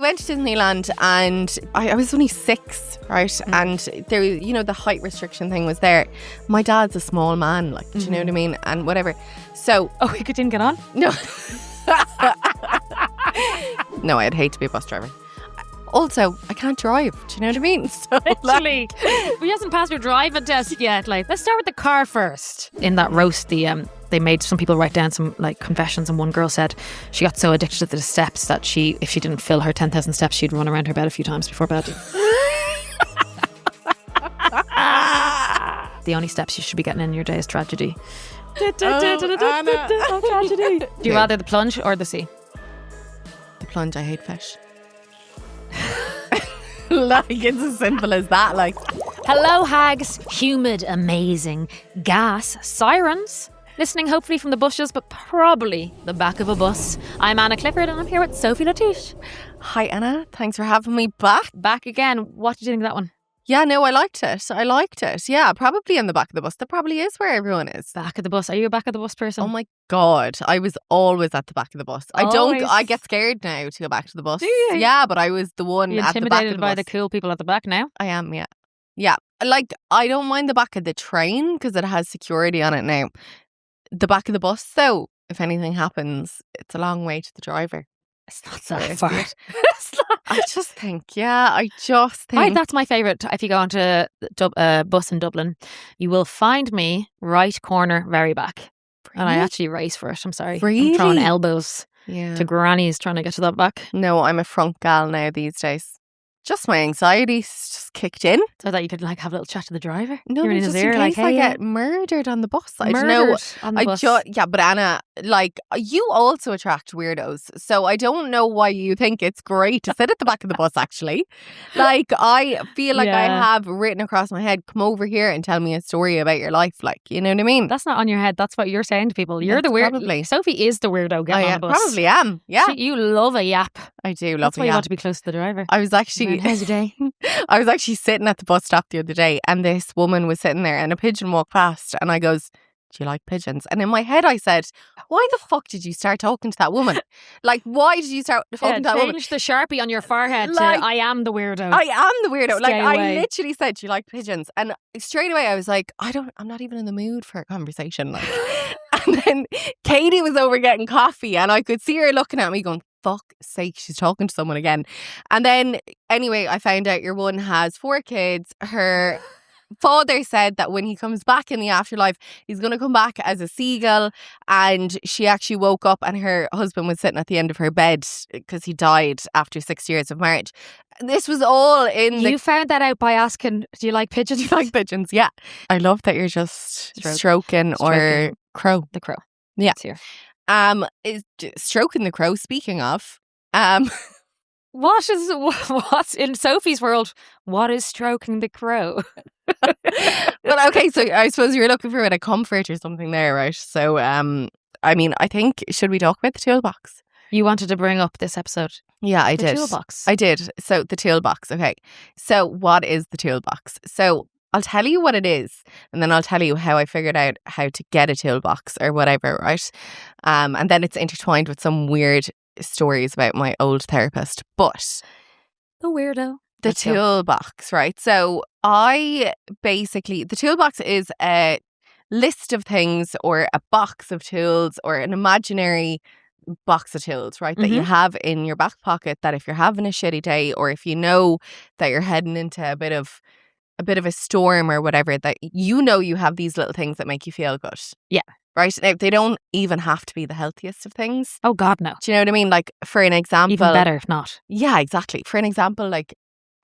went to Disneyland and I was only 6, right? And there, you know, the height restriction thing was there. My dad's a small man, like, do you know what I mean? And whatever. So, we didn't get on? no. No, I'd hate to be a bus driver. Also, I can't drive. Do you know what I mean? So, Literally. We hasn't passed your driving test yet. Like, let's start with the car first. In that roast, they made some people write down some like confessions, and one girl said she got so addicted to the steps that if she didn't fill her 10,000 steps, she'd run around her bed a few times before bed. The only steps you should be getting in your day is tragedy. Tragedy. Do you rather the plunge or the sea? The plunge, I hate fish. Like, it's as simple as that. Like, hello, hags. Humid, amazing. Gas, sirens. Listening hopefully from the bushes, but probably the back of a bus. I'm Anna Clifford and I'm here with Sophie Latish. Hi, Anna. Thanks for having me back. Back again. What did you think of that one? Yeah, no, I liked it. Yeah, probably in the back of the bus. That probably is where everyone is. Back of the bus. Are you a back of the bus person? Oh my God. I was always at the back of the bus. Always? I get scared now to go back to the bus. Do you? Yeah, but I was the one You're at the back of intimidated the by bus. the cool people at the back now? I am, yeah. Yeah. Like, I don't mind the back of the train because it has security on it now. The back of the bus, though, if anything happens, it's a long way to the driver. It's not so far. I just think. That's my favourite. If you go onto a bus in Dublin, you will find me right corner, very back. Really? And I actually race for it. I'm sorry. Really? I'm throwing elbows Yeah. to grannies trying to get to that back. No, I'm a front gal now these days. Just my anxiety's just kicked in. So that you could like have a little chat to the driver. No, you're in just his in ear, like, case I hey, get murdered on the bus. I don't murdered know. on the bus. Yeah, but Anna, like, you also attract weirdos. So I don't know why you think it's great to sit at the back of the bus, actually. Like, I feel like I have written across my head, come over here and tell me a story about your life. Like, you know what I mean? That's not on your head. That's what you're saying to people. You're the weird. Probably. Sophie is the weirdo getting on the bus. Probably am. Yeah. You love a yap. I do love That's why a you yap. want to be close to the driver. I was actually... How's your day? I was actually sitting at the bus stop the other day and this woman was sitting there and a pigeon walked past and I goes, do you like pigeons? And in my head I said, why the fuck did you start talking to that woman? Like, why did you start talking to that woman? Change the Sharpie on your forehead Like, to I am the weirdo. I am the weirdo. Like, Stay I away. literally said, do you like pigeons? And straight away I was like, I'm not even in the mood for a conversation. Like, and then Katie was over getting coffee and I could see her looking at me going, fuck's sake, she's talking to someone again. And then anyway, I found out your one has 4 kids. Her father said that when he comes back in the afterlife, he's going to come back as a seagull. And she actually woke up and her husband was sitting at the end of her bed because he died after 6 years of marriage. This was all in You found that out by asking, do you like pigeons? Do you like pigeons? Yeah. I love that you're just stroking or crow. The crow. Yeah. It's here. Is stroking the crow. Speaking of, What's in Sophie's world? What is stroking the crow? Well, okay, so I suppose you're looking for a bit of comfort or something there, right? So, I mean, I think, should we talk about the toolbox? You wanted to bring up this episode. Yeah, I The did. toolbox. I did. So the toolbox. Okay. So what is the toolbox? So I'll tell you what it is, and then I'll tell you how I figured out how to get a toolbox or whatever, right? And then it's intertwined with some weird stories about my old therapist. But The weirdo. the Let's go. toolbox, right? So the toolbox is a list of things or a box of tools or an imaginary box of tools, right? That you have in your back pocket that if you're having a shitty day or if you know that you're heading into a bit of a storm or whatever, that you know you have these little things that make you feel good. Yeah. Right? Now, they don't even have to be the healthiest of things. Oh, God, no. Do you know what I mean? Like, for an example... Even better if not. Yeah, exactly. For an example, like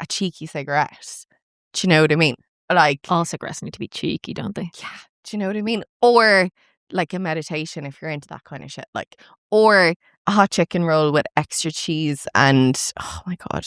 a cheeky cigarette. Do you know what I mean? Like... All cigarettes need to be cheeky, don't they? Yeah. Do you know what I mean? Or like a meditation if you're into that kind of shit. Like, or a hot chicken roll with extra cheese and, oh my God,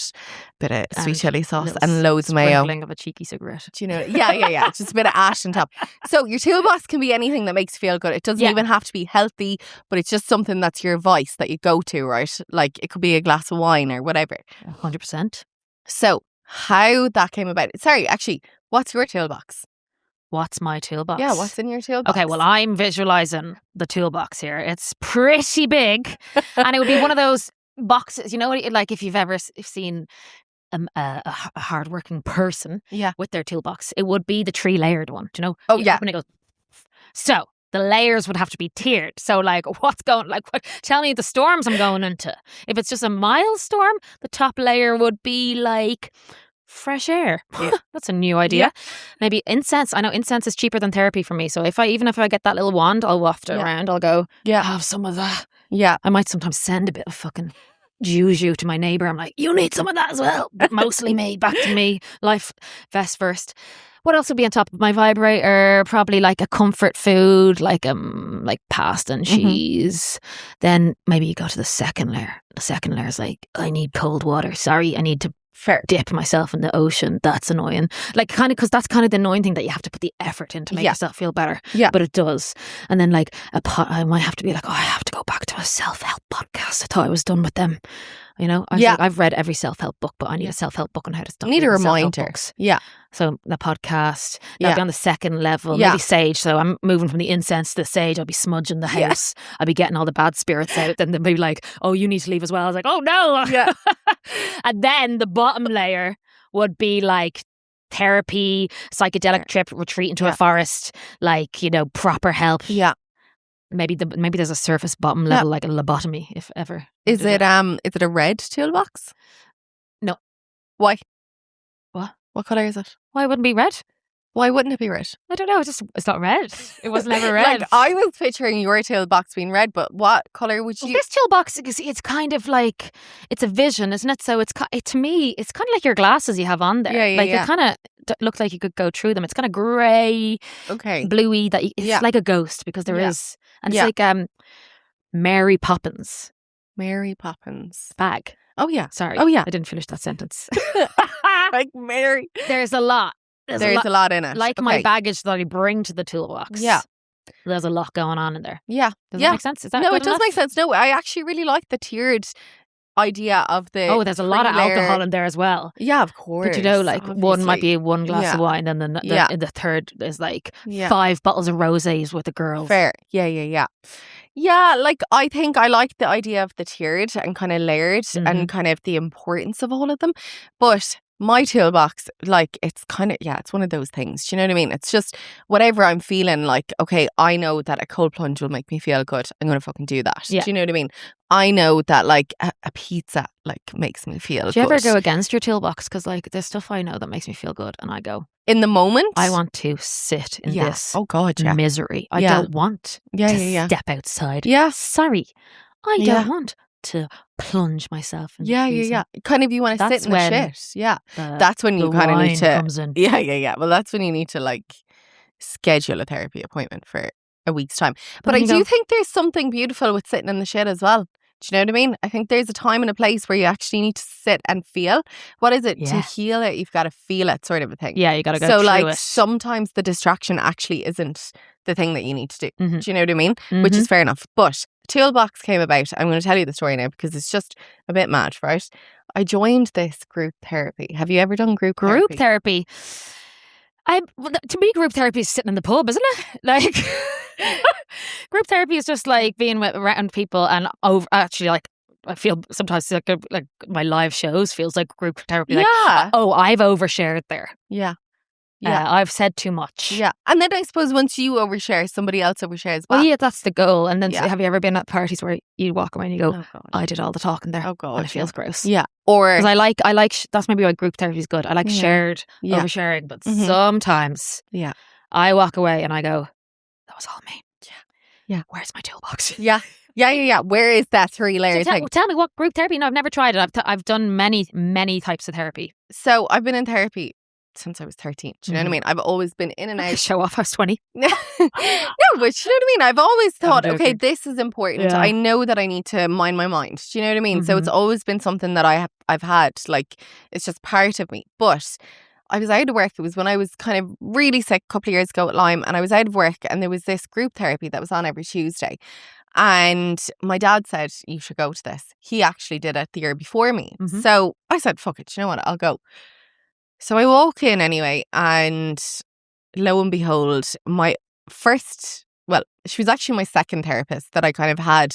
bit of sweet chili sauce and loads of mayo. Sprinkling of a cheeky cigarette. Do you know? Yeah. Just a bit of ash on top. So your toolbox can be anything that makes you feel good. It doesn't even have to be healthy, but it's just something that's your vice that you go to, right? Like it could be a glass of wine or whatever. 100%. So how that came about. Sorry, actually, what's your toolbox? What's my toolbox? Yeah, what's in your toolbox? Okay, well, I'm visualizing the toolbox here. It's pretty big, and it would be one of those boxes. You know what? Like if you've ever seen a hardworking person Yeah. with their toolbox, it would be the 3-layered one. Do you know? Oh, You yeah. open it, goes. So the layers would have to be tiered. So like, what's going? Like, what? Tell me the storms I'm going into. If it's just a mild storm, the top layer would be like fresh air. Yeah. That's a new idea. Yeah. Maybe incense. I know incense is cheaper than therapy for me. So even if I get that little wand, I'll waft it around. I'll go, have some of that. Yeah. I might sometimes send a bit of fucking juju to my neighbour. I'm like, you need some of that as well. But mostly me, back to me. Life vest first. What else would be on top of my vibrator? Probably like a comfort food, like pasta and cheese. Then maybe you go to the second layer. The second layer is like, I need cold water. Sorry, I need to dip myself in the ocean. That's annoying. Like kind of, because that's kind of the annoying thing, that you have to put the effort in to make yourself feel better. Yeah. But it does. And then like I might have to be like, oh, I have to go back to a self-help podcast. I thought I was done with them. You know, I've read every self-help book, but I need a self-help book on how to stop. Need a reminder. Yeah. So the podcast, that'll be on the second level, maybe sage. So I'm moving from the incense to the sage. I'll be smudging the house. I'll be getting all the bad spirits out. Then they'll be like, oh, you need to leave as well. I was like, oh no. Yeah. And then the bottom layer would be like therapy, psychedelic trip, retreat into a forest, like, you know, proper help. Yeah. Maybe there's a surface bottom level, like a lobotomy, if ever. Is it a red toolbox? No. Why? What? What colour is it? Why wouldn't it be red? Why wouldn't it be red? I don't know. It's not red. It was never red. Like, I was picturing your toolbox being red, but what colour would you? This toolbox, it's kind of like, it's a vision, isn't it? So to me, it's kind of like your glasses you have on there. It kind of looks like you could go through them. It's kind of grey, bluey. It's like a ghost, because there is, and it's like Mary Poppins. Mary Poppins bag. Oh yeah. Sorry. Oh yeah. I didn't finish that sentence. Like Mary. There's a lot. There's a lot in it. Like my baggage that I bring to the toolbox. Yeah. There's a lot going on in there. Yeah. Does that make sense? Is that no, good it does enough? make sense. No, I actually really like the tiered idea of the. Oh, there's a lot of alcohol in there as well. Yeah, of course. But you know, like one might be one glass of wine, and then the third is like 5 bottles of rosés with the girls. Fair. Yeah. Yeah, like I think I like the idea of the tiered and kind of layered and kind of the importance of all of them. But my toolbox, like, it's kind of, it's one of those things. Do you know what I mean? It's just whatever I'm feeling like, okay, I know that a cold plunge will make me feel good. I'm going to fucking do that. Yeah. Do you know what I mean? I know that like a pizza like makes me feel good. Do you ever go against your toolbox? Because like there's stuff I know that makes me feel good, and I go, in the moment, I want to sit in this misery. I don't want to step outside. Yeah. Sorry. I don't want to plunge myself in yeah. Kind of, you want to sit in the shit. Yeah. That's when you kind of need to comes in. Yeah. Well, that's when you need to like schedule a therapy appointment for a week's time. But I do think there's something beautiful with sitting in the shit as well. Do you know what I mean? I think there's a time and a place where you actually need to sit and feel. What is it? To heal it, you've got to feel it, sort of a thing. Yeah, you got to go through like, it. sometimes the distraction actually isn't the thing that you need to do. Do you know what I mean? Which is fair enough. But Toolbox came about. I'm going to tell you the story now because it's just a bit mad, right? I joined this group therapy. Have you ever done group therapy? To me, group therapy is sitting in the pub, isn't it? Like, group therapy is just like being around people, and actually, like, I feel sometimes like my live shows feels like group therapy. Like, oh, I've overshared there. Yeah. I've said too much. Yeah. And then I suppose once you overshare, somebody else overshares back. Well, that's the goal. And then have you ever been at parties where you walk away and you go, oh, God, I did all the talking there. Oh God. And it feels gross. Yeah. Or because I like that's maybe why group therapy is good. I like shared oversharing, but sometimes I walk away and I go, that was all me. Yeah. Where's my toolbox? Yeah. Where is that 3-layer thing? Tell me what group therapy? No, I've never tried it. I've done many types of therapy. So I've been in therapy since I was 13. Do you know what I mean? I've always been in and out. Show off, I was 20. No, but you know what I mean? I've always thought, okay, this is important. I know that I need to mind my mind. Do you know what I mean? So it's always been something that I've had. Like, it's just part of me. But I was out of work. It was when I was kind of really sick a couple of years ago with Lyme, and I was out of work, and there was this group therapy that was on every Tuesday. And my dad said, you should go to this. He actually did it the year before me. So I said, fuck it, you know what? I'll go. So I walk in anyway, and lo and behold, she was actually my second therapist that I kind of had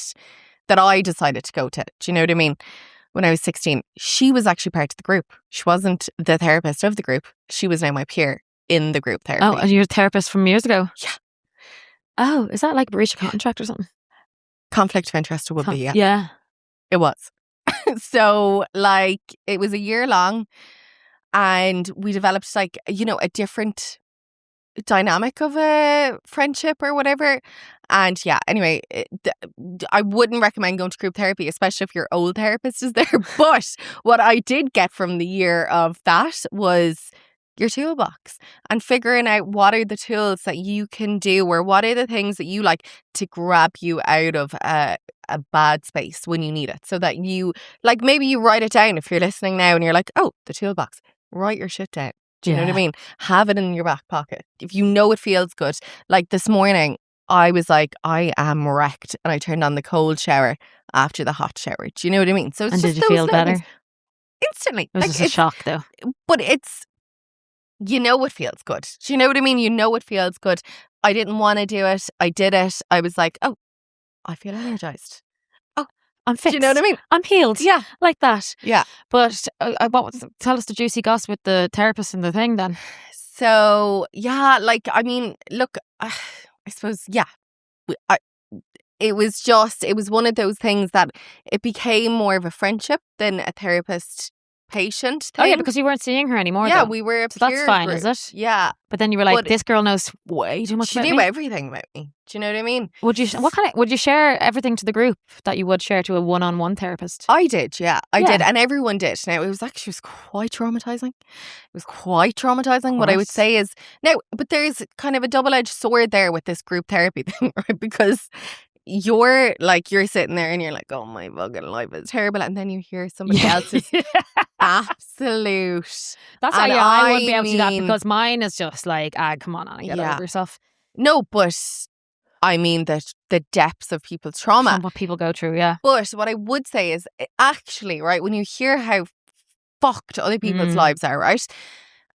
that I decided to go to. Do you know what I mean? When I was 16, she was actually part of the group. She wasn't the therapist of the group. She was now my peer in the group therapy. Oh, and you're a therapist from years ago? Yeah. Oh, is that like breach of contract or something? Conflict of interest would be, yeah. Yeah. It was. So, like, it was a year long and we developed, like, you know, a different dynamic of a friendship or whatever. And yeah, anyway, I wouldn't recommend going to group therapy, especially if your old therapist is there. But what I did get from the year of that was your toolbox and figuring out what are the tools that you can do or what are the things that you like to grab you out of a bad space when you need it. So that you, like, maybe you write it down if you're listening now and you're like, oh, the toolbox, write your shit down. Do you know what I mean? Have it in your back pocket. If you know it feels good. Like this morning, I was like, I am wrecked. And I turned on the cold shower after the hot shower. Do you know what I mean? So it's And just did you feel better? things. Instantly. It was Like, just a shock though. But it's, you know it feels good. Do you know what I mean? You know it feels good. I didn't want to do it. I did it. I was like, oh, I feel energized. I'm fixed. Do you know what I mean? I'm healed. Yeah. Like that. Yeah. But tell us the juicy gossip with the therapist and the thing then. So, yeah, like, I mean, look, I suppose, yeah. It was one of those things that it became more of a friendship than a therapist-patient thing. Oh yeah, because you weren't seeing her anymore. Yeah, though. we were a So that's peer fine, group. is it? Yeah. But then you were like, But this girl knows way too much she about knew me. everything about me. Do you know what I mean? Would you share everything to the group that you would share to a one-on-one therapist? I did, yeah. I Yeah. did. And everyone did. Now, it was quite traumatizing. It was quite traumatizing. What I would course. say is, now, but there's kind of a double-edged sword there with this group therapy thing, right? Because you're sitting there and you're like, oh, my fucking life is terrible. And then you hear somebody else's absolute. That's how And I wouldn't be able to do that mean- because mine is just like, come on, Anna, get Yeah. over yourself. No, but I mean the depths of people's trauma. From what people go through, yeah. But what I would say is, actually, right, when you hear how fucked other people's lives are, right?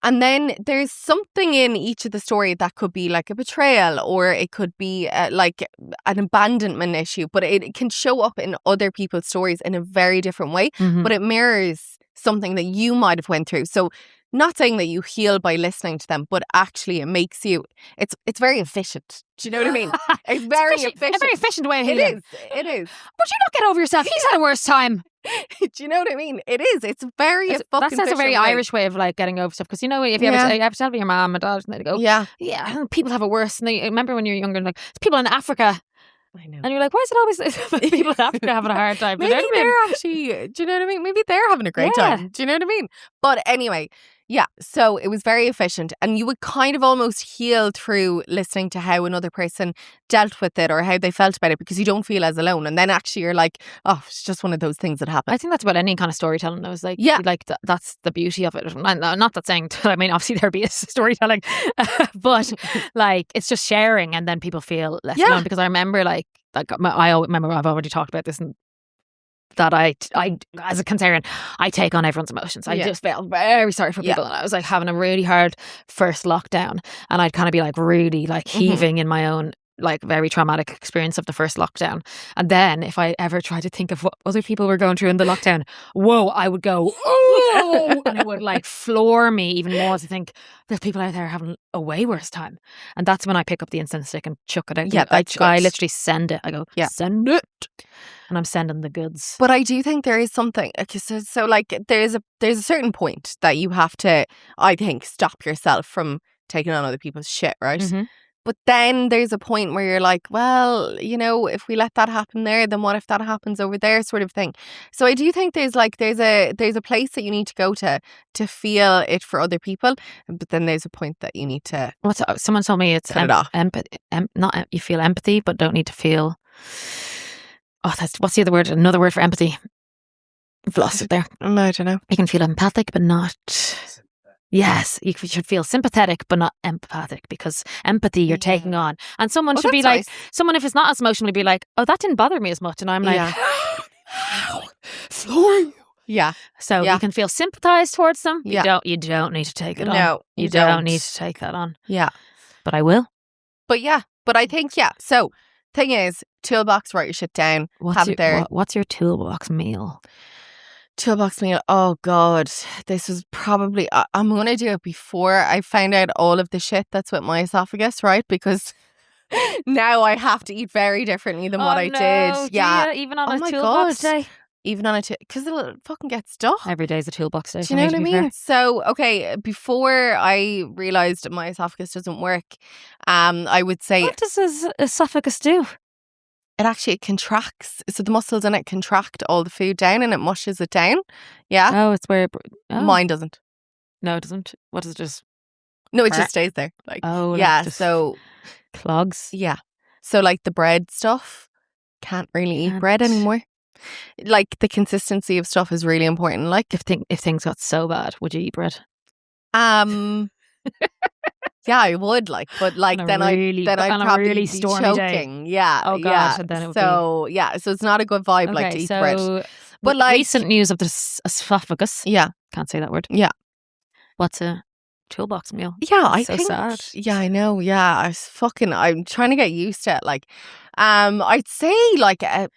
And then there's something in each of the story that could be like a betrayal or it could be like an abandonment issue, but it can show up in other people's stories in a very different way, but it mirrors something that you might have went through. So not saying that you heal by listening to them, but actually it makes you, it's very efficient. Do you know what I mean? It's very efficient. A very efficient way of It healing. is. But you don't get over yourself. He's had a worse time. Do you know what I mean? It is. It's very That fucking sounds a very efficient way. Irish way of like getting over stuff. Because you know, if you Yeah. ever tell your mom and dad, and they go, Yeah. yeah, people have it worse. And they remember when you're younger, and like, it's people in Africa. I know. And you're like, why is it always people in Africa having a hard time? Maybe they're actually, do you know what I mean? Maybe they're having a great Yeah. time. Do you know what I mean? But anyway, yeah. So it was very efficient. And you would kind of almost heal through listening to how another person dealt with it or how they felt about it because you don't feel as alone. And then actually you're like, oh, it's just one of those things that happen. I think that's about any kind of storytelling. I was like, Yeah. like that's the beauty of it. Not that saying, I mean, obviously there be storytelling, but like it's just sharing and then people feel less alone. Because I remember I remember I've already talked about this and that I as a Cancerian, I take on everyone's emotions. I just felt very sorry for people. And I was like having a really hard first lockdown and I'd kind of be like really like heaving in my own like very traumatic experience of the first lockdown. And then if I ever tried to think of what other people were going through in the lockdown, whoa, I would go, oh, and it would like floor me even more to think there's people out there having a way worse time. And that's when I pick up the incense stick and chuck it out. Yeah, I literally send it. I go, send it. And I'm sending the goods. But I do think there is something, so like there's a certain point that you have to, I think, stop yourself from taking on other people's shit, right? Mm-hmm. But then there's a point where you're like, well, you know, if we let that happen there, then what if that happens over there, sort of thing. So I do think there's a place that you need to go to feel it for other people, but then there's a point that you need to. Someone told me it's cut it off. Not you feel empathy, but don't need to feel. Oh, what's the other word? Another word for empathy. I've lost it there. I don't know. You can feel empathic, but not. Yes, you should feel sympathetic but not empathic because empathy you're taking on. And someone should be like, someone if it's not as emotionally be like, oh, that didn't bother me as much. And I'm like, how? Flooring you. Yeah. So you can feel sympathized towards them. Yeah. You don't need to take it on. No, you don't need to take that on. Yeah. But I will. But I think, so thing is, Toolbox, write your shit down. Have it there. What's your toolbox meal? Toolbox meal. Oh God, this was probably. I'm gonna do it before I find out all of the shit that's with my esophagus, right? Because now I have to eat very differently than what I did. Yeah, even on Oh a my toolbox God. day. even on it, because it'll fucking get stuck. Every day is a toolbox day. Do you know what I mean? So, okay, before I realised my esophagus doesn't work, I would say What does his esophagus do? it contracts. So the muscles in it contract all the food down and it mushes it down. Yeah. Oh, it's where Mine doesn't. No, it doesn't. What does it just? No, it just stays there. Like, yeah. Like So clogs. yeah. So like the bread stuff, can't really eat bread anymore. Like the consistency of stuff is really important. Like if things got so bad, would you eat bread? Yeah, I would but then I'd probably really be stormy choking. Day. Yeah. Oh God. Yeah. And then it would so it's not a good vibe like to eat bread. But like recent news of the esophagus. Yeah. Can't say that word. Yeah. What's a toolbox meal? Yeah, I so think. Sad. Yeah, I know. Yeah, I'm trying to get used to it. Like, I'd say like I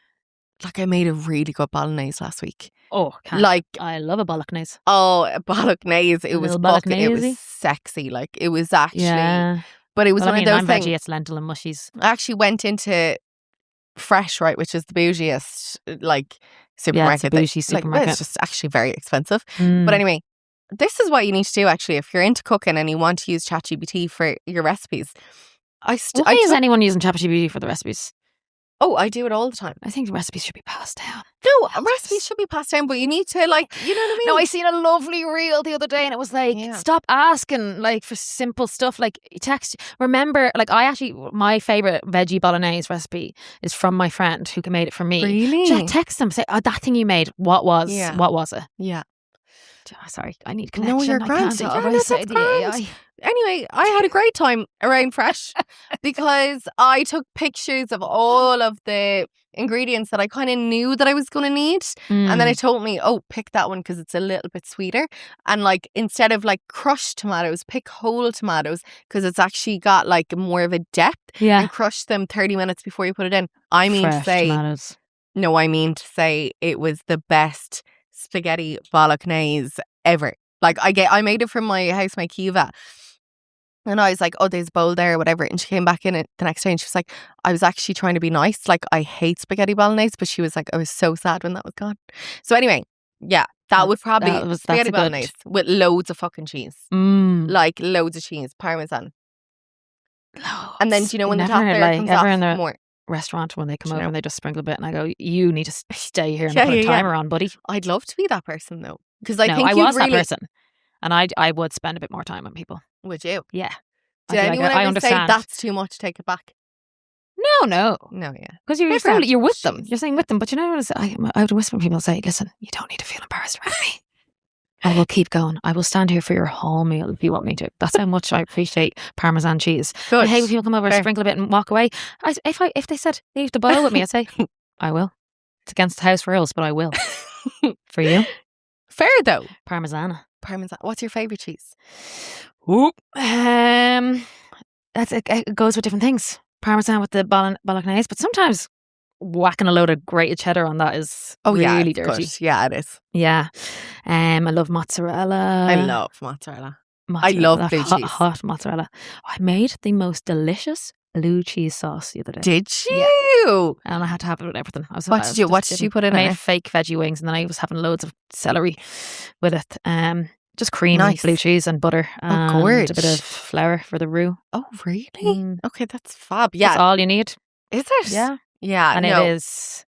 made a really good bolognese last week. Oh, I love a bolognese. Oh, a bolognese! It was fucking. It was sexy. Like it was actually. Yeah. But it was one of those I'm things. veggie, it's lentil and mushies. I actually went into Fresh, right, which is the bougiest like supermarket. Yeah, it's a bougie supermarket. It's just actually very expensive. But anyway, this is what you need to do actually if you're into cooking and you want to use ChatGPT for your recipes. Why is anyone using ChatGPT for the recipes? Oh, I do it all the time. I think the recipes should be passed down. No, recipes should be passed down, but you need to, like, you know what I mean? No, I seen a lovely reel the other day and it was like, stop asking, like, for simple stuff. Like, remember, like, my favourite veggie bolognese recipe is from my friend who made it for me. Really? Should I text them, say, oh, that thing you made, what was it? Yeah. Sorry, I need connection. No, you're grand. That's grand. Anyway, I had a great time around Fresh because I took pictures of all of the ingredients that I kind of knew that I was going to need. And then it told me, oh, pick that one because it's a little bit sweeter. And like, instead of like crushed tomatoes, pick whole tomatoes because it's actually got like more of a depth. Yeah. And crush them 30 minutes before you put it in. I mean Fresh to say, tomatoes. No, I mean to say it was the best spaghetti bolognese ever. Like I made it from my housemate Kiva. And I was like, oh, there's a bowl there or whatever. And she came back in it the next day and she was like, I was actually trying to be nice. Like, I hate spaghetti bolognese. But she was like, I was so sad when that was gone. So anyway, yeah, that would probably spaghetti bolognese with loads of fucking cheese. Like, loads of cheese, Parmesan. Loads. And then, do you know when the top layer comes off? In the more. Restaurant when they come over and they just sprinkle a bit and I go, you need to stay here and put a timer on, buddy. I'd love to be that person, though. Because I think I was that person. And I would spend a bit more time on people. Would you? Yeah. Did anyone ever say that's too much, take it back? No, yeah. Because you're with them. You're saying with them. But you know what I would whisper to people and say, listen, you don't need to feel embarrassed around me. I will keep going. I will stand here for your whole meal if you want me to. That's how much I appreciate Parmesan cheese. Good. I hate when people come over, sprinkle a bit and walk away. If they said leave the bowl with me, I'd say, I will. It's against the house rules, but I will. For you? Fair though. Parmesan. What's your favourite cheese? It goes with different things. Parmesan with the bolognese, but sometimes whacking a load of grated cheddar on that is really dirty. Good. Yeah, it is. Yeah. I love mozzarella. I love mozzarella. I love blue cheese. Hot mozzarella. I made the most delicious blue cheese sauce the other day. Did you? Yeah. And I had to have it with everything. What did you put in it? I made fake veggie wings and then I was having loads of celery with it. Just cream and blue cheese and butter and a bit of flour for the roux. Oh, really? Okay, that's fab. Yeah. That's all you need. Is it? Yeah. Yeah. And it is...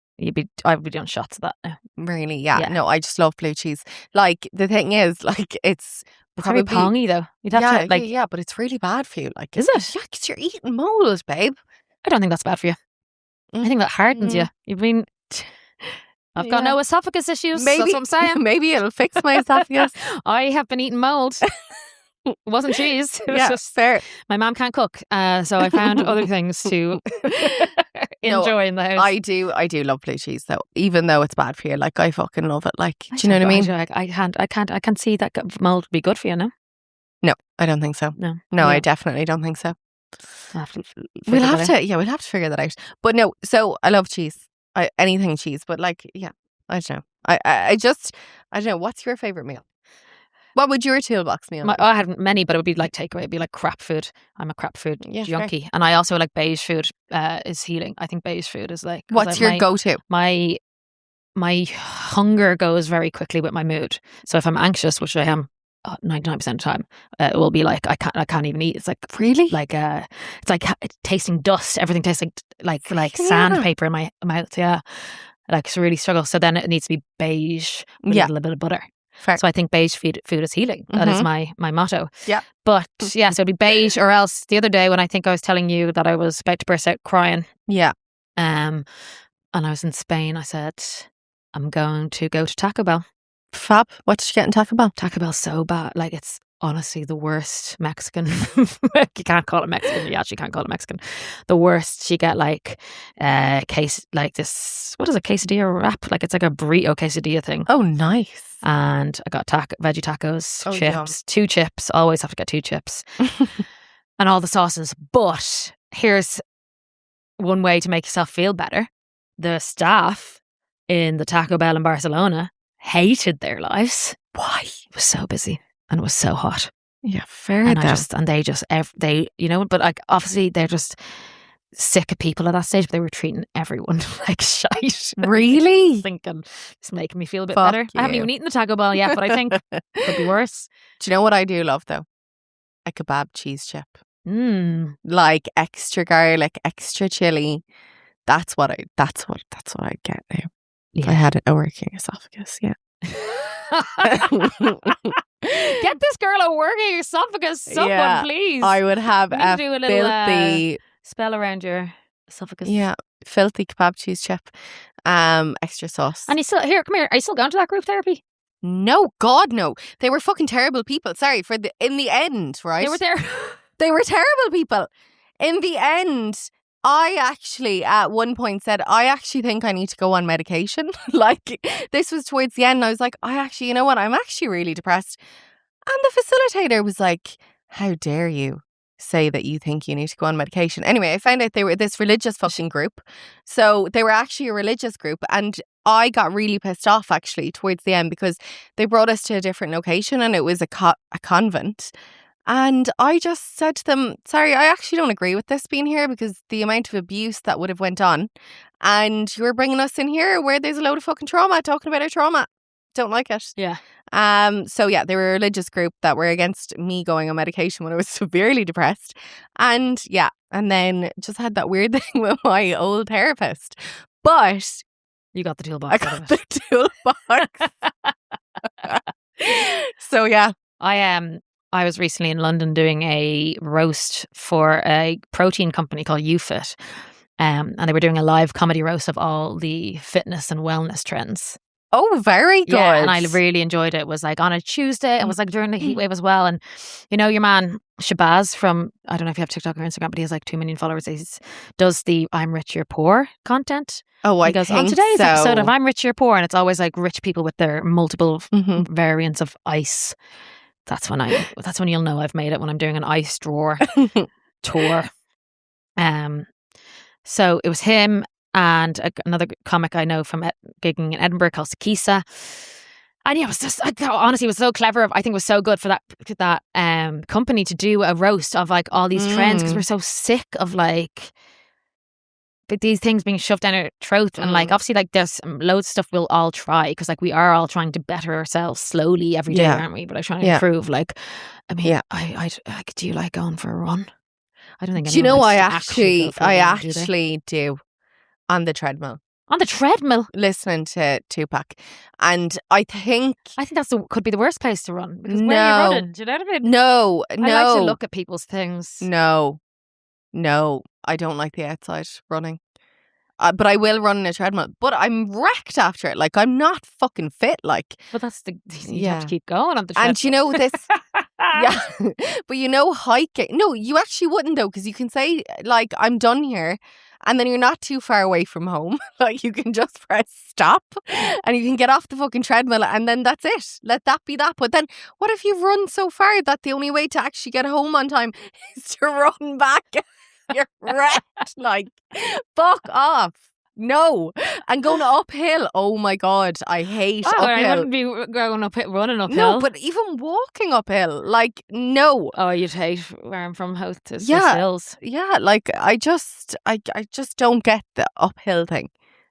I would be doing shots of that now. Really? Yeah. No, I just love blue cheese. Like, the thing is, like, it's probably... very pongy, though. You'd have to, like... Yeah, but it's really bad for you. Like, is it? Yeah, because you're eating mold, babe. I don't think that's bad for you. I think that hardens you. You've been... I've got no esophagus issues. That's what I'm saying. Maybe it'll fix my esophagus. I have been eating mold. It wasn't cheese. It was just fair. My mom can't cook, so I found other things to enjoy in the house. I do love blue cheese though, even though it's bad for you. Like, I fucking love it. Like, do you know what I mean? I can't see that mold would be good for you. No, I don't think so. No, I definitely don't think so. I'll have to We'll figure have that to, yeah, we'll have to figure that out. But no, so I love cheese. Anything cheese, but like, yeah, I don't know. I don't know. What's your favorite meal? What would your toolbox meal be? I had many, but it would be like takeaway. It'd be like crap food. I'm a crap food Yeah, fair. junkie, and I also like beige food. Is healing. I think beige food is like. 'cause What's your go-to? My hunger goes very quickly with my mood. So if I'm anxious, which I am 99% of the time, it will be like I can't even eat. It's like Really? like it's like tasting dust. Everything tastes like Yeah. sandpaper in my mouth. Yeah, like it's really struggle. So then it needs to be beige with Yeah. a little bit of butter. Fair. So I think beige food is healing. That is my motto. Yeah. But yeah, so it'd be beige, or else the other day when I think I was telling you that I was about to burst out crying. Yeah. And I was in Spain, I said, I'm going to go to Taco Bell. Fab. What did you get in Taco Bell? Taco Bell's so bad. Like, it's honestly the worst Mexican. You can't call it Mexican. You actually can't call it Mexican. The worst. You get like case like this. What is a quesadilla wrap? Like it's like a burrito quesadilla thing. Oh, nice. And I got veggie tacos, Oh, chips, 2 chips. Always have to get 2 chips, and all the sauces. But here's one way to make yourself feel better. The staff in the Taco Bell in Barcelona hated their lives. Why? It was so busy and it was so hot. Yeah, fair. And they you know, but like obviously they're just sick of people at that stage, but they were treating everyone like shite. Really? Thinking it's making me feel a bit Fuck better. I haven't you. even eaten the Taco Bell yet, but I think it could be worse. Do you know what I do love though? A kebab cheese chip. Like extra garlic, extra chili. That's what I get now. Yeah. I had a working esophagus, yeah. Get this girl a working esophagus, someone, Yeah, please. I would have We need a to do a little filthy spell around your esophagus. yeah, filthy kebab cheese chip. Extra sauce. And come here. Are you still going to that group therapy? No, God no. They were fucking terrible people. Sorry, in the end, right? They were there. They were terrible people. In the end, I actually at one point said, I actually think I need to go on medication. Like, this was towards the end. And I was like, you know what? I'm actually really depressed. And the facilitator was like, how dare you say that you think you need to go on medication? Anyway, I found out they were this religious fucking group. So they were actually a religious group. And I got really pissed off actually towards the end because they brought us to a different location and it was a convent. And I just said to them, sorry, I actually don't agree with this being here because the amount of abuse that would have went on. And you're bringing us in here where there's a load of fucking trauma, talking about our trauma. Don't like it. Yeah. So yeah, they were a religious group that were against me going on medication when I was severely depressed. And yeah, and then just had that weird thing with my old therapist. But you got the toolbox. I got the toolbox. So yeah. I was recently in London doing a roast for a protein company called YouFit. And they were doing a live comedy roast of all the fitness and wellness trends. Oh, very good. Yeah, and I really enjoyed it. It was like on a Tuesday. It was like during the heat wave as well. And you know, your man Shabazz from, I don't know if you have TikTok or Instagram, but he has like 2 million followers. He does the I'm Rich, You're Poor content. Oh, he goes, on today's episode of I'm Rich, You're Poor. And it's always like rich people with their multiple variants of ice. That's when you'll know I've made it, when I'm doing an ice drawer tour. So it was him and another comic I know from gigging in Edinburgh called Sakisa. And yeah, it was just, honestly, it was so clever. I think it was so good for that company to do a roast of like all these trends, because we're so sick of like these things being shoved down our throat. And like, obviously, like there's loads of stuff we'll all try, because like we are all trying to better ourselves slowly every day, aren't we? But I'm trying to improve. Like, I mean, I do you like going for a run? I don't think. Do you know? I actually do on the treadmill. On the treadmill, listening to Tupac, and I think that's could be the worst place to run, because where are you running? Do you know what I mean? No. I like to look at people's things. No, I don't like the outside running. But I will run in a treadmill. But I'm wrecked after it. Like, I'm not fucking fit. Like, but you have to keep going on the treadmill. And you know this, yeah. But you know, hiking. No, you actually wouldn't though, because you can say like, I'm done here. and then you're not too far away from home. Like, you can just press stop and you can get off the fucking treadmill, and then that's it. Let that be that. But then what if you've run so far that the only way to actually get home on time is to run back? You're wrecked. Like, fuck off. No. And going uphill. Oh my God. I hate uphill. I wouldn't be going up, running uphill. No, but even walking uphill, like, no. Oh, you'd hate where I'm from, how to hills. Yeah, like, I just don't get the uphill thing.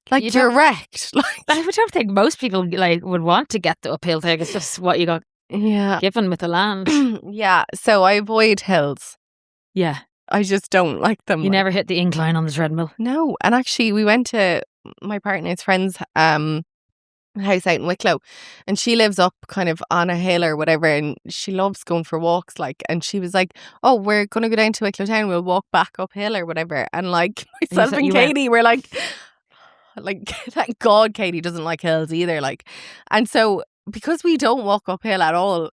Like, you're wrecked. Like, I don't think most people like would want to get the uphill thing. It's just what you got given with the land. Yeah, so I avoid hills. Yeah. I just don't like them. You never hit the incline on the treadmill? No. And actually, we went to my partner's friend's house out in Wicklow, and she lives up kind of on a hill or whatever, and she loves going for walks, like, and she was like, oh, we're going to go down to Wicklow Town, we'll walk back uphill or whatever. And like, myself and Katie were like, thank God Katie doesn't like hills either. Like, and so because we don't walk uphill at all,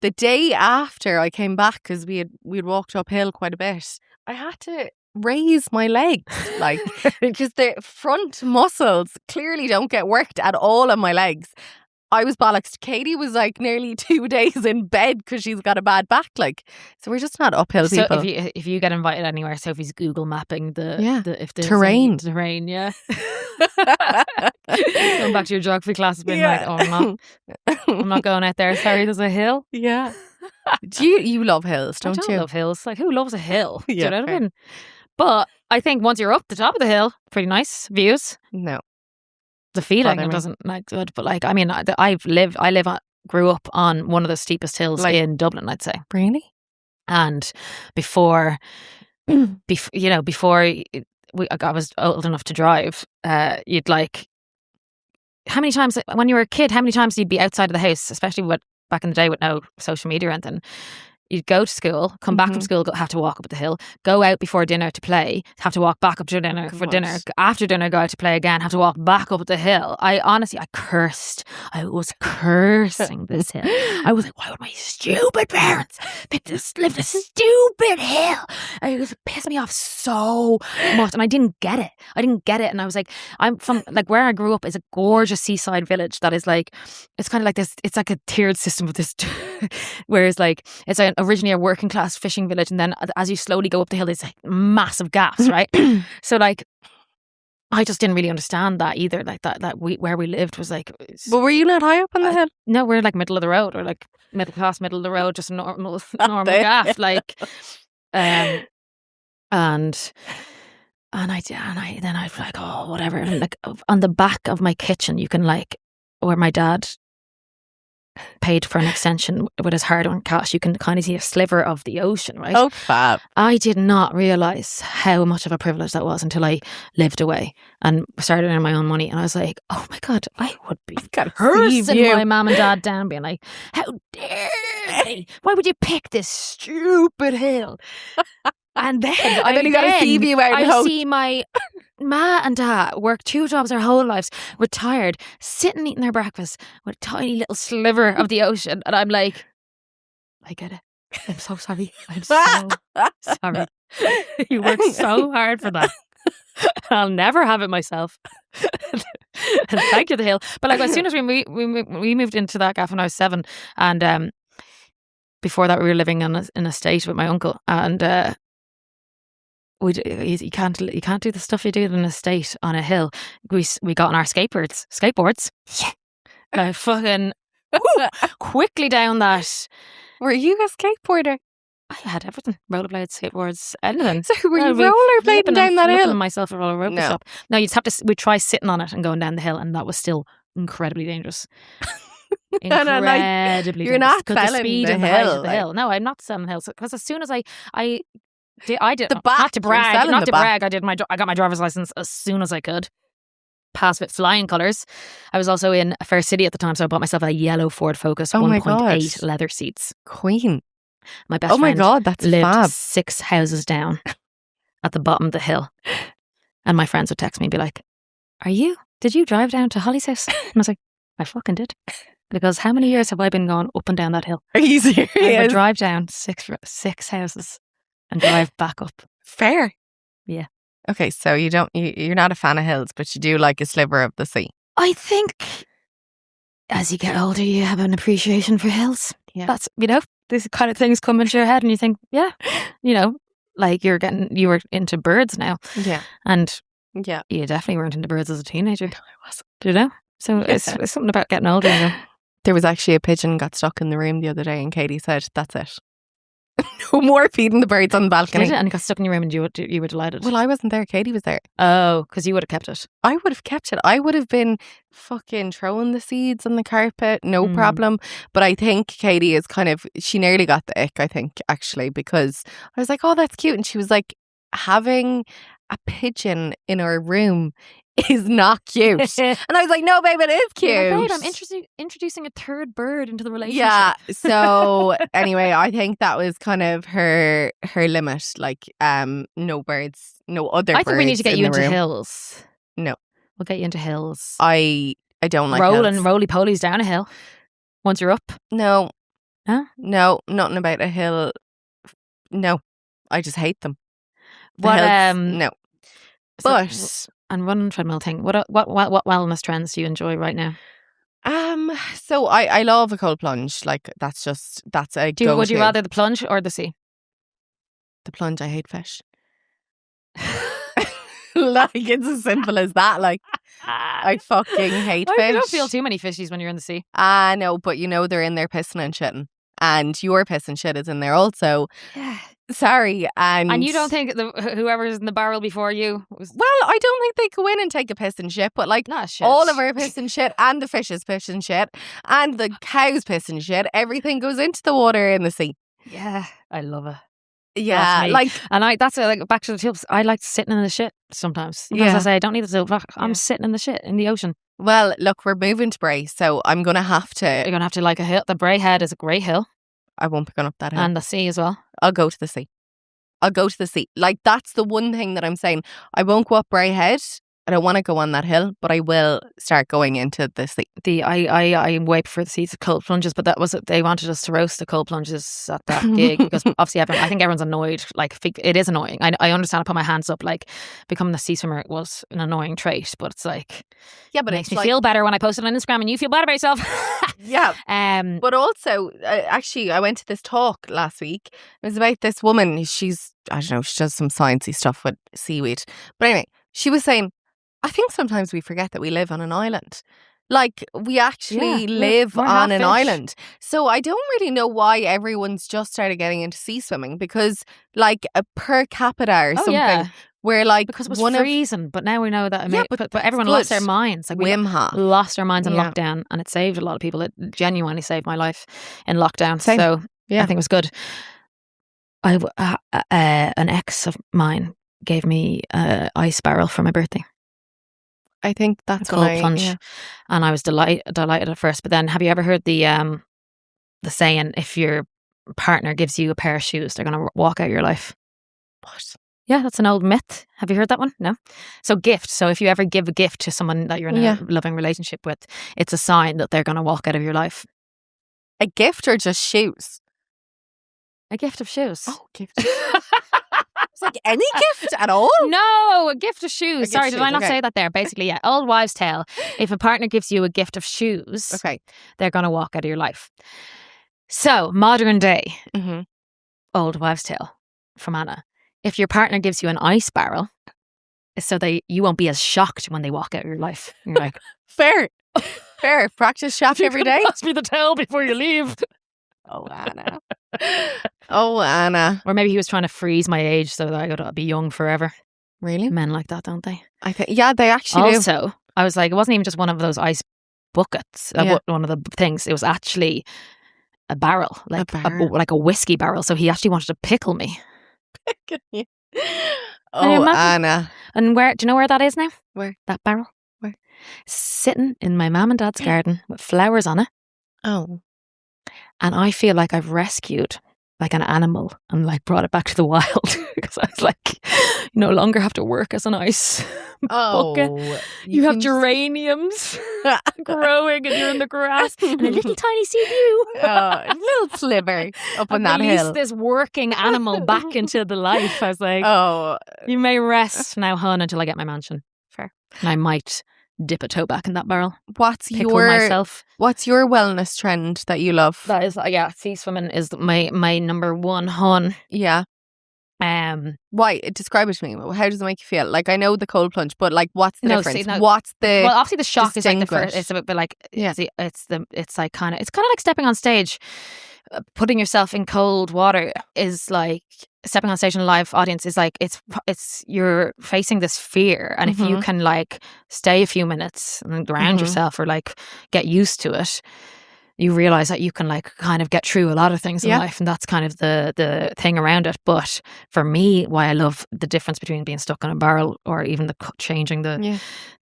the day after I came back, because we'd walked uphill quite a bit, I had to raise my legs, like, because the front muscles clearly don't get worked at all on my legs. I was bollocks. Katie was like nearly 2 days in bed because she's got a bad back. Like, so we're just not uphill people. So if you get invited anywhere, Sophie's Google mapping the terrain. Terrain, yeah. Going back to your geography class, being like, oh, I'm not going out there. Sorry, there's a hill. Yeah. Do you love hills? Don't you? I love hills. Like, who loves a hill? Yeah, do you know what I mean? But I think once you're up the top of the hill, pretty nice views. No. The feeling it doesn't like good, but like, I mean, grew up on one of the steepest hills in Dublin, I'd say. Really? And before I was old enough to drive, you'd like, how many times when you were a kid, how many times you'd be outside of the house, especially back in the day with no social media or anything. You'd go to school, come back from school, have to walk up the hill, go out before dinner to play, have to walk back up to dinner for dinner. After dinner, go out to play again, have to walk back up the hill. I cursed. I was cursing this hill. I was like, why would my stupid parents live this stupid hill? It was pissing me off so much. And I didn't get it. And I was like, I'm from, like, where I grew up is a gorgeous seaside village that is like, it's kind of like this, it's like a tiered system of this, whereas like, it's originally a working class fishing village, and then as you slowly go up the hill, there's like massive gaps, right? So like, I just didn't really understand that either. Like where we lived was like. But were you not high up on the hill? No, we're like middle of the road, or like middle class, middle of the road, just a normal gap, like. And I was like, oh, whatever. And like on the back of my kitchen, you can like, where my dad paid for an extension with his hard-earned cash, you can kind of see a sliver of the ocean, right? Oh, fab. I did not realise how much of a privilege that was until I lived away and started earning my own money. And I was like, oh my God, I would be cursing my mum and dad down, being like, how dare they? Why would you pick this stupid hill? And then you got to see you out. I see my ma and dad work 2 jobs their whole lives, retired, sitting eating their breakfast with a tiny little sliver of the ocean, and I'm like, I get it. I'm so sorry. I'm so sorry. You worked so hard for that. I'll never have it myself. And thank you, the hill. But like, as soon as we moved into that gaff when I was 7, and before that we were living in an estate with my uncle, and you can't do the stuff you do in an estate on a hill. We got on our skateboards. Yeah. Fucking quickly down that. Were you a skateboarder? I had everything: rollerblades, skateboards, anything. So were you rollerblading down that hill? Myself a roller shop. No, you'd have to. We try sitting on it and going down the hill, and that was still incredibly dangerous. Incredibly. You're not selling the hill. No, I'm not selling hills, because as soon as I did the back, not to brag. I got my driver's license as soon as I could. Passed with flying colours. I was also in a fair city at the time, so I bought myself a yellow Ford Focus 1.8 leather seats. Queen. My best friend that's lived fab. 6 houses down at the bottom of the hill, and my friends would text me and be like, did you drive down to Holly's house? And I was like, I fucking did. Because how many years have I been going up and down that hill? Are you serious? I would drive down six houses and drive back up. Fair. Yeah. Okay, so you're not a fan of hills, but you do like a sliver of the sea. I think as you get older, you have an appreciation for hills. Yeah. That's, these kind of things come into your head and you think, yeah, like you were into birds now. Yeah. And yeah, you definitely weren't into birds as a teenager. No, I wasn't. Do you know? So it's something about getting older. There was actually a pigeon got stuck in the room the other day and Katie said, that's it. No more feeding the birds on the balcony. Did it? And it got stuck in your room and you were delighted. Well, I wasn't there. Katie was there. Oh, because you would have kept it. I would have kept it. I would have been fucking throwing the seeds on the carpet. No problem. But I think Katie is she nearly got the ick, I think, actually, because I was like, oh, that's cute. And she was like, having a pigeon in our room is not cute. And I was like, no, babe, it is cute. Yeah, babe, I'm introducing a third bird into the relationship. Yeah. So anyway, I think that was kind of her limit. Like, no birds, no other birds. I think we need to get you into hills. No. We'll get you into hills. I don't like rolling hills. roly-polies down a hill once you're up. No. Huh? No, nothing about a hill. No. I just hate them. What hills, no. But and running treadmill thing. What wellness trends do you enjoy right now? So I love a cold plunge. Like that's a go-to. Would you rather the plunge or the sea? The plunge. I hate fish. Like it's as simple as that. Like I fucking hate fish. You don't feel too many fishies when you're in the sea. No, but they're in there pissing and shitting, and your piss and shit is in there also. Yeah. Sorry, and you don't think whoever's in the barrel before you was... Well, I don't think they go in and take a piss and shit, but like all of our piss and shit and the fish's piss and shit and the cow's piss and shit, everything goes into the water in the sea. Yeah, I love it. Yeah, that's back to the tips. I like sitting in the shit sometimes. As I say, I don't need the soap. I'm sitting in the shit in the ocean. Well, look, we're moving to Bray, so I'm gonna have to. You're gonna have to like a hill. The Bray Head is a great hill. I won't be going up that hill. And the sea as well. I'll go to the sea. Like, that's the one thing that I'm saying. I won't go up Bray Head. I don't want to go on that hill, but I will start going into the sea. I way prefer the sea to cold plunges, but that was it. They wanted us to roast the cold plunges at that gig because obviously I think everyone's annoyed. Like it is annoying. I understand. I put my hands up. Like becoming a sea swimmer was an annoying trait, but it's like but it makes me feel better when I post it on Instagram and you feel better about yourself. Yeah. But also, actually, I went to this talk last week. It was about this woman. I don't know, she does some sciencey stuff with seaweed. But anyway, she was saying, I think sometimes we forget that we live on an island. Like, we actually live on an island. So I don't really know why everyone's just started getting into sea swimming because, like, a per capita or something, where, like, because it was freezing, but now we know that. But everyone lost their minds. Like, Wim Hof lost our minds in lockdown, and it saved a lot of people. It genuinely saved my life in lockdown. Same. So I think it was good. An ex of mine gave me an ice barrel for my birthday. I think that's a cold plunge, and I was delighted at first. But then, have you ever heard the saying, if your partner gives you a pair of shoes, they're going to walk out of your life? What? Yeah, that's an old myth. Have you heard that one? No? So gift. So if you ever give a gift to someone that you're in a loving relationship with, it's a sign that they're going to walk out of your life. A gift or just shoes? A gift of shoes. Oh, gift. It's like any gift at all? No, a gift of shoes. Sorry, did I not say that there? Basically, yeah. Old wives' tale. If a partner gives you a gift of shoes, they're going to walk out of your life. So, modern day, old wives' tale from Anna. If your partner gives you an ice barrel, so you won't be as shocked when they walk out of your life. You're like, fair. Practice shaft every day. Pass me the towel before you leave. Oh, Anna. Oh, Anna. Or maybe he was trying to freeze my age so that I could be young forever. Really? Men like that, don't they? I think, they actually do. Also, I was like, it wasn't even just one of those ice buckets, one of the things. It was actually a barrel, like a whiskey barrel. So he actually wanted to pickle me. Oh, Anna. And do you know where that is now? Where? That barrel? Where? Sitting in my mum and dad's garden with flowers on it. Oh. And I feel like I've rescued like an animal and like brought it back to the wild because I was like, you no longer have to work as an ice bucket. You have geraniums growing and you're in the grass and a little tiny sea view. Little little sliver up on that Release hill. this working animal back into the life. I was like, Oh, you may rest now, hun, until I get my mansion. fair. And I might dip a toe back in that barrel. What's Pickle your myself. What's your wellness trend that you love? That is, sea swimming is my number one, hun. Yeah. Why? Describe it to me. How does it make you feel? Like, I know the cold plunge, but like, what's the difference? What's the well? Obviously, the shock is like the distinguish? first. It's a bit like Yeah. it's like kind of like stepping on stage. Putting yourself in cold water is like stepping on stage in a live audience. Is like it's you're facing this fear, and if you can like stay a few minutes and ground yourself or like get used to it, you realize that you can like kind of get through a lot of things in life, and that's kind of the thing around it. But for me, why I love the difference between being stuck in a barrel or even changing the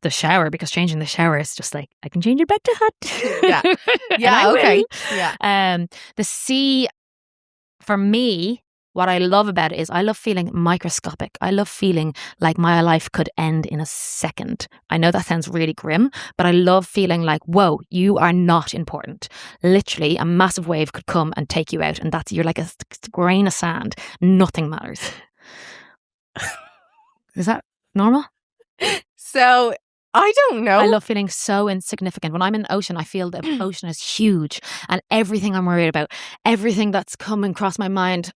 shower, because changing the shower is just like I can change it back to hot. Yeah, okay. The sea, for me, what I love about it is I love feeling microscopic. I love feeling like my life could end in a second. I know that sounds really grim, but I love feeling like, whoa, you are not important. Literally, a massive wave could come and take you out, and you're like a grain of sand. Nothing matters. Is that normal? So, I don't know. I love feeling so insignificant. When I'm in the ocean, I feel the ocean is huge, and everything I'm worried about, everything that's coming across my mind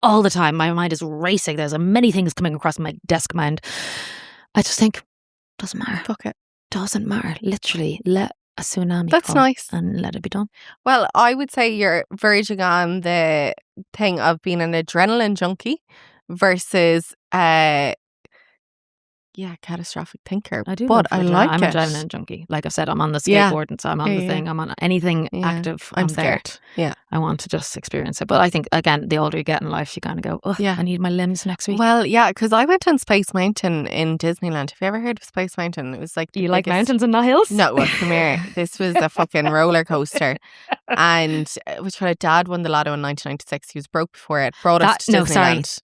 all the time, my mind is racing. There's many things coming across my desk mind. I just think, doesn't matter. Fuck it. Doesn't matter. Literally, let a tsunami That's come nice. and let it be done. Well, I would say you're verging on the thing of being an adrenaline junkie versus catastrophic thinker. I do, but I like I'm it. I'm an adrenaline junkie. Like I said, I'm on the skateboard, and so I'm on the thing. I'm on anything active. I'm there. scared. Yeah, I want to just experience it. But I think again, the older you get in life, you kind of go, oh, I need my limbs next week. Well, yeah, because I went on Space Mountain in Disneyland. Have you ever heard of Space Mountain? It was like you like mountains and not hills? No, well, come here. This was a fucking roller coaster, and which my dad won the lotto in 1996. He was broke before it. Brought us to Disneyland.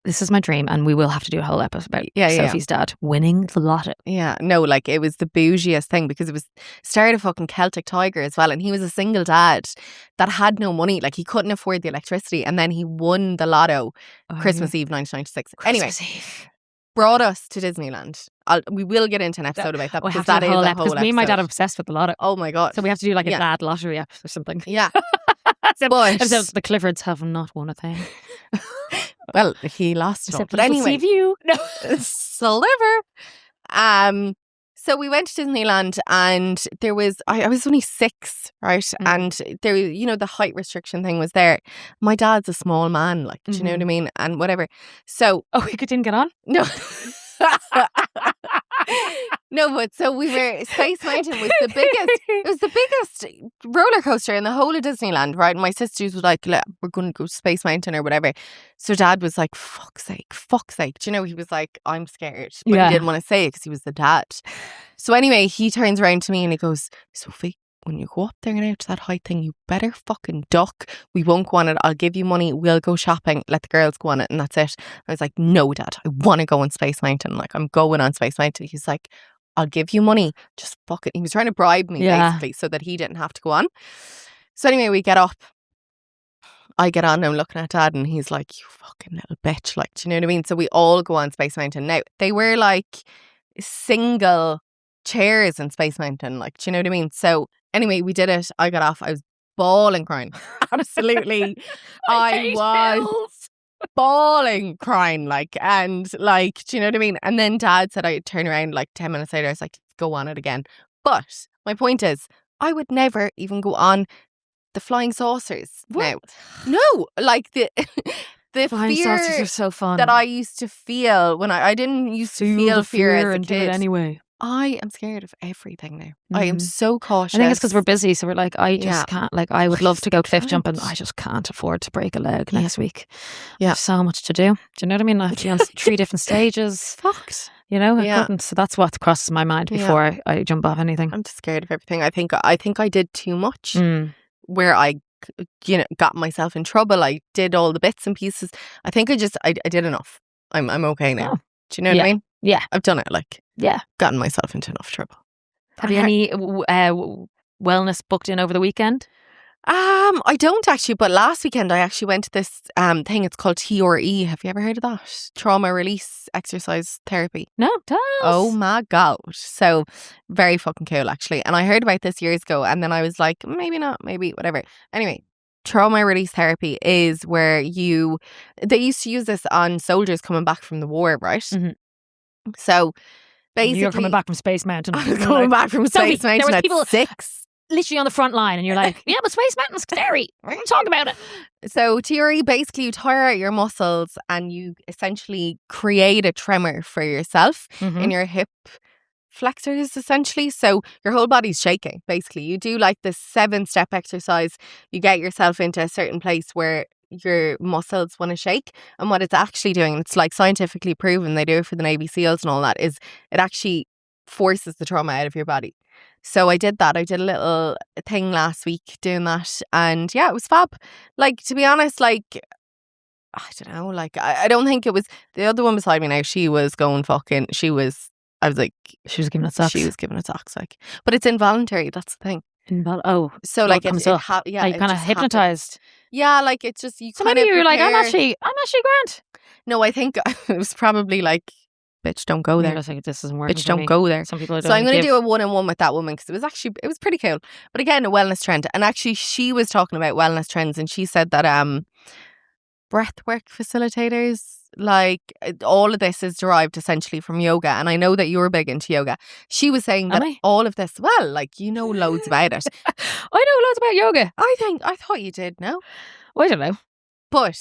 This is my dream, and we will have to do a whole episode about Sophie's dad winning the lotto. Yeah, no, like it was the bougiest thing because it was started a fucking Celtic Tiger as well, and he was a single dad that had no money, like he couldn't afford the electricity, and then he won the lotto Christmas Eve 1996. Christmas Eve. Brought us to Disneyland. We will get into an episode about that because that is a whole episode. Because me and my dad are obsessed with the lotto. Oh my god! So we have to do like a dad lottery episode or something. Yeah. But the Cliffords have not won a thing. Well, he lost it all. But anyway, view. No. Sliver. So we went to Disneyland, and there was I was only 6, right? And there, the height restriction thing was there. My dad's a small man, like, do you know what I mean? And whatever. So we didn't get on? No. No, but so we were. Space Mountain was the biggest. It was the biggest roller coaster in the whole of Disneyland, right? And my sisters was like, "We're going to go to Space Mountain or whatever." So Dad was like, fuck's sake. Do you know? He was like, "I'm scared," but he didn't want to say it because he was the dad. So anyway, he turns around to me and he goes, "Sophie, when you go up there and out to that height thing, you better fucking duck. We won't go on it. I'll give you money. We'll go shopping. Let the girls go on it, and that's it." I was like, "No, Dad, I want to go on Space Mountain. Like, I'm going on Space Mountain." He's like, "I'll give you money. Just fuck it." He was trying to bribe me basically so that he didn't have to go on. So anyway, we get up. I get on and I'm looking at Dad, and he's like, "You fucking little bitch." Like, do you know what I mean? So we all go on Space Mountain. Now, they were like single chairs in Space Mountain. Like, do you know what I mean? So anyway, we did it. I got off. I was bawling, crying. Absolutely. I was bawling, crying, like, and like, do you know what I mean? And then Dad said I'd turn around like 10 minutes later. I was like, "Go on it again." But my point is, I would never even go on the flying saucers now. No, like the flying fear saucers are so fun that I used to feel when I didn't used to feel fear as a and kid. do it anyway. I am scared of everything now. I am so cautious. I think it's because we're busy, so we're like, I just can't. Like, I would love to go cliff jumping. I just can't afford to break a leg next week. Yeah, there's so much to do. Do you know what I mean? I have to be on 3 different stages. Fucked. You know, I couldn't. So that's what crosses my mind before I jump off anything. I'm just scared of everything. I think I did too much. Where I, got myself in trouble. I did all the bits and pieces. I think I did enough. I'm okay now. Do you know what I mean? Yeah, I've done it. Like, gotten myself into enough trouble. Have you any wellness booked in over the weekend? I don't actually, but last weekend I actually went to this thing. It's called TRE. Have you ever heard of that? Trauma release exercise therapy. No, tell us. Oh my God. So very fucking cool actually. And I heard about this years ago and then I was like, maybe not, maybe whatever. Anyway, trauma release therapy is where they used to use this on soldiers coming back from the war, right? Mhm. So basically, You're coming back from Space Mountain. I was coming back from Sophie, Space there Mountain was at people 6. literally on the front line, and you're like, yeah, but Space Mountain's scary. We're going to talk about it. So TRE, basically you tire out your muscles and you essentially create a tremor for yourself in your hip flexors essentially. So your whole body's shaking basically. You do like this 7-step exercise. You get yourself into a certain place where your muscles want to shake, and what it's actually doing, it's like scientifically proven, they do it for the Navy SEALs and all that, is it actually forces the trauma out of your body. So I did that. I did a little thing last week doing that, and yeah, it was fab. Like, to be honest, like, I don't know, like, I don't think it was, the other one beside me now, she was going fucking, I was like, She was giving it socks. she was giving it socks, like, but it's involuntary, that's the thing. So like, comes up. yeah, you kind of hypnotized. Yeah, like, it's just, you So kind maybe of you were like, I'm prepare- actually grand. No, I think it was probably like, bitch, don't go You're there. just like, this isn't working. Bitch, for don't me. go there. Some people So I'm going to give. do a one-on-one with that woman because it was pretty cool. But again, a wellness trend. And actually, she was talking about wellness trends, and she said that breathwork facilitators, like, all of this is derived essentially from yoga. And I know that you're big into yoga. She was saying that Am I? all of this, well, like, you know loads about it. I know loads about yoga. I thought you did, no? I don't know. But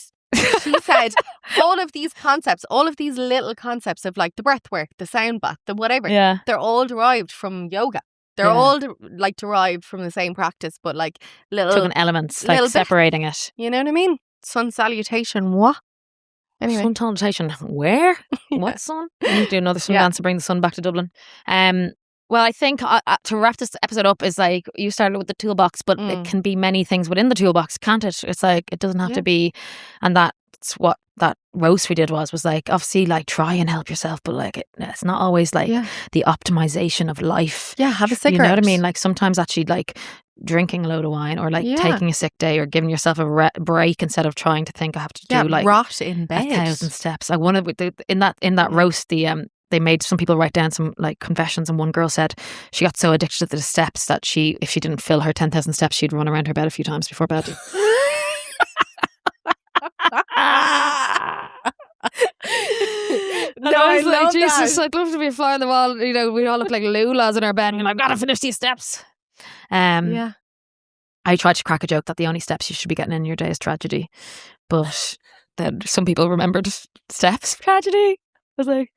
she said all of these concepts, all of these little concepts of like the breath work, the sound bath, the whatever, Yeah. they're all derived from yoga. They're Yeah. all like derived from the same practice, but like little, Took an elements, like little bit. separating it. You know what I mean? Sun salutation, what? Anyway. Sun salutation. Where? Yeah. What sun? We need to do another sun Yeah. dance to bring the sun back to Dublin. Well, I think to wrap this episode up is like, you started with the toolbox, but it can be many things within the toolbox, can't it? It's like, it doesn't have to be, and that's what that roast we did was like, obviously, like, try and help yourself, but like, it's not always like the optimization of life. Yeah, have a cigarette. You know what I mean? Like, sometimes actually, like, drinking a load of wine, or like taking a sick day, or giving yourself a break instead of trying to think I have to do like rot in bed 1,000 steps. I wanted in that roast, they made some people write down some like confessions, and one girl said she got so addicted to the steps that if she didn't fill her 10,000 steps, she'd run around her bed a few times before bed. No, I was like, love Jesus, that. I'd love to be a fly on the wall. You know, we all look like lulas in our bed, and you're like, I've got to finish these steps. Yeah. I tried to crack a joke that the only steps you should be getting in your day is tragedy, but then some people remembered steps tragedy. I was like,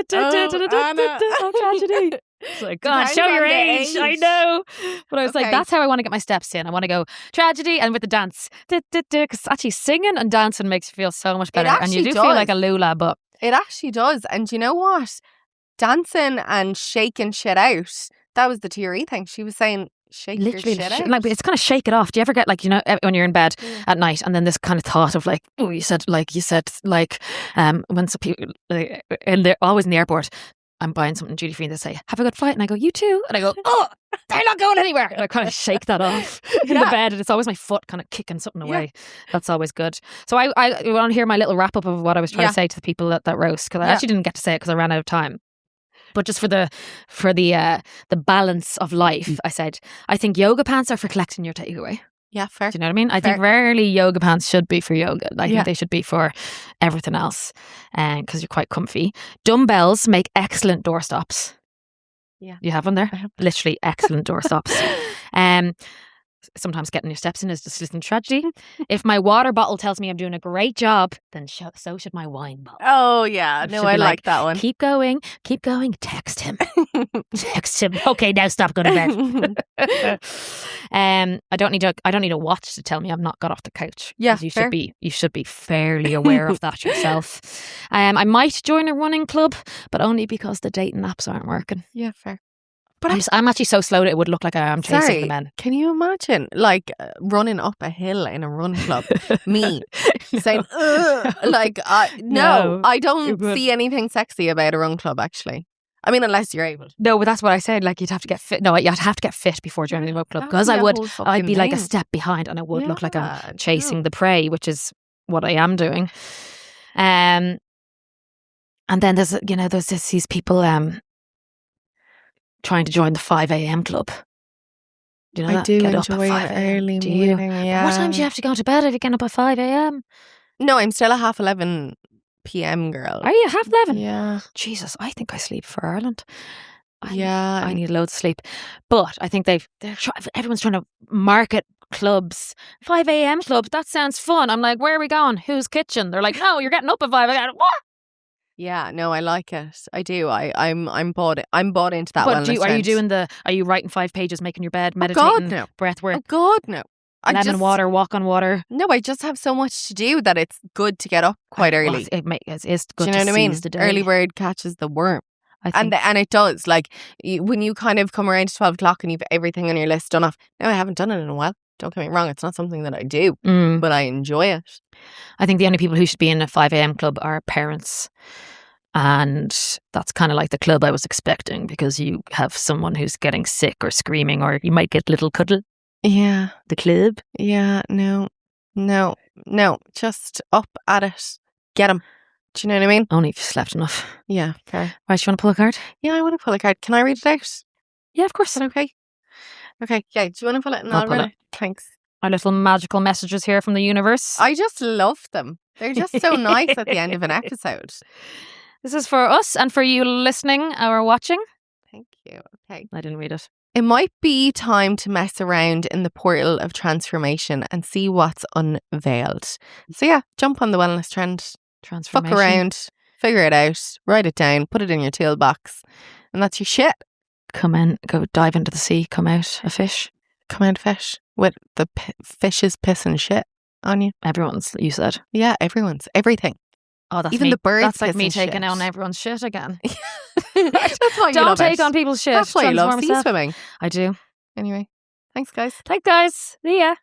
tragedy. It's like, God, Depends show on your the age. I age. know. But I was like, Okay. that's how I want to get my steps in. I want to go tragedy and with the dance. Because actually singing and dancing makes you feel so much better. And you actually do feel like a does. lula, but It actually does. And you know what? Dancing and shaking shit out. That was the TRE thing. She was saying, shake literally, your shit out. like, it's kind of shake it off. Do you ever get like, you know, when you're in bed at night, and then this kind of thought of like, oh, you said when some people always in the airport, I'm buying something duty free, and they say, have a good flight, and I go, you too, and I go, oh, they're not going anywhere, and I kind of shake that off in the bed, and it's always my foot kind of kicking something away. That's always good. So I want to hear my little wrap up of what I was trying to say to the people at that roast, because I actually didn't get to say it because I ran out of time. But just for the balance of life, I said, I think yoga pants are for collecting your takeaway. Yeah, fair. Do you know what I mean? I Fair. think rarely yoga pants should be for yoga. I think they should be for everything else, because you're quite comfy. Dumbbells make excellent doorstops. Yeah. You have one there? I have. Literally excellent doorstops. Sometimes getting your steps in is just listening to tragedy. If my water bottle tells me I'm doing a great job, then so should my wine bottle. Oh, yeah. No, Should I be like that one. Keep going. Text him. Text him. Okay, now stop, go to bed. I don't need a watch to tell me I've not got off the couch. Yeah, 'Cause fair. you should be fairly aware of that yourself. I might join a running club, but only because the dating apps aren't working. Yeah, fair. But I'm actually so slow that it would look like I am chasing the men. Can you imagine like running up a hill in a run club? Me saying, "Ugh," like, no, No, I it don't would. see anything sexy about a run club. Actually, I mean, unless you're able. No, but that's what I said. Like, you'd have to get fit. No, you'd have to get fit before joining the book club, because I'd be like a step behind, and I would look like I'm chasing the prey, which is what I am doing. And then there's these people trying to join the 5 a.m. club. Do you know I that? do Get enjoy up at 5 an early Do you? morning. Yeah. What time do you have to go to bed if you're getting up at 5 a.m.? No, I'm still a 11:30 p.m. girl. Are you 11:30? Yeah. Jesus, I think I sleep for Ireland. Yeah. I need loads of sleep. But I think everyone's trying to market clubs. 5 a.m. club, that sounds fun. I'm like, where are we going? Whose kitchen? They're like, no, you're getting up at 5. I go, what? Yeah, no, I like it. I do. I'm bought into that. But wellness trend. are you writing 5 pages, making your bed, Oh meditating, God, no. breath work? Oh God, no. Water, walk on water. No, I just have so much to do that it's good to get up quite early. Well, it is good. Do you know to what I mean? seize the day. Early bird catches the worm. I think. And it does. Like, when you kind of come around to 12 o'clock and you've everything on your list done off. No, I haven't done it in a while. Don't get me wrong. It's not something that I do, but I enjoy it. I think the only people who should be in a 5 a.m. club are parents. And that's kind of like the club I was expecting, because you have someone who's getting sick or screaming, or you might get a little cuddle. Yeah. The club. Yeah, no. Just up at it. Get them. Do you know what I mean? Only if you slept enough. Yeah, fair. Right, you want to pull a card? Yeah, I want to pull a card. Can I read it out? Yeah, of course. Is that okay? Okay, yeah. Do you want to pull it? And I'll pull read it. Thanks. Our little magical messages here from the universe. I just love them. They're just so nice at the end of an episode. This is for us and for you listening or watching. Thank you. Okay. I didn't read it. It might be time to mess around in the portal of transformation and see what's unveiled. So yeah, jump on the wellness trend. Fuck around, figure it out, write it down, put it in your toolbox, and that's your shit. Come in, go dive into the sea, come out a fish. Come out a fish with the fish's piss and shit on you. Everyone's, you said. Yeah, everyone's. Everything. Oh, that's even me. the birds. That's like me piss taking and on shit. everyone's shit again. That's why you Don't love take it. on people's shit. That's why you love Transform sea myself. swimming. I do. Anyway, thanks guys. Thanks, guys. See ya.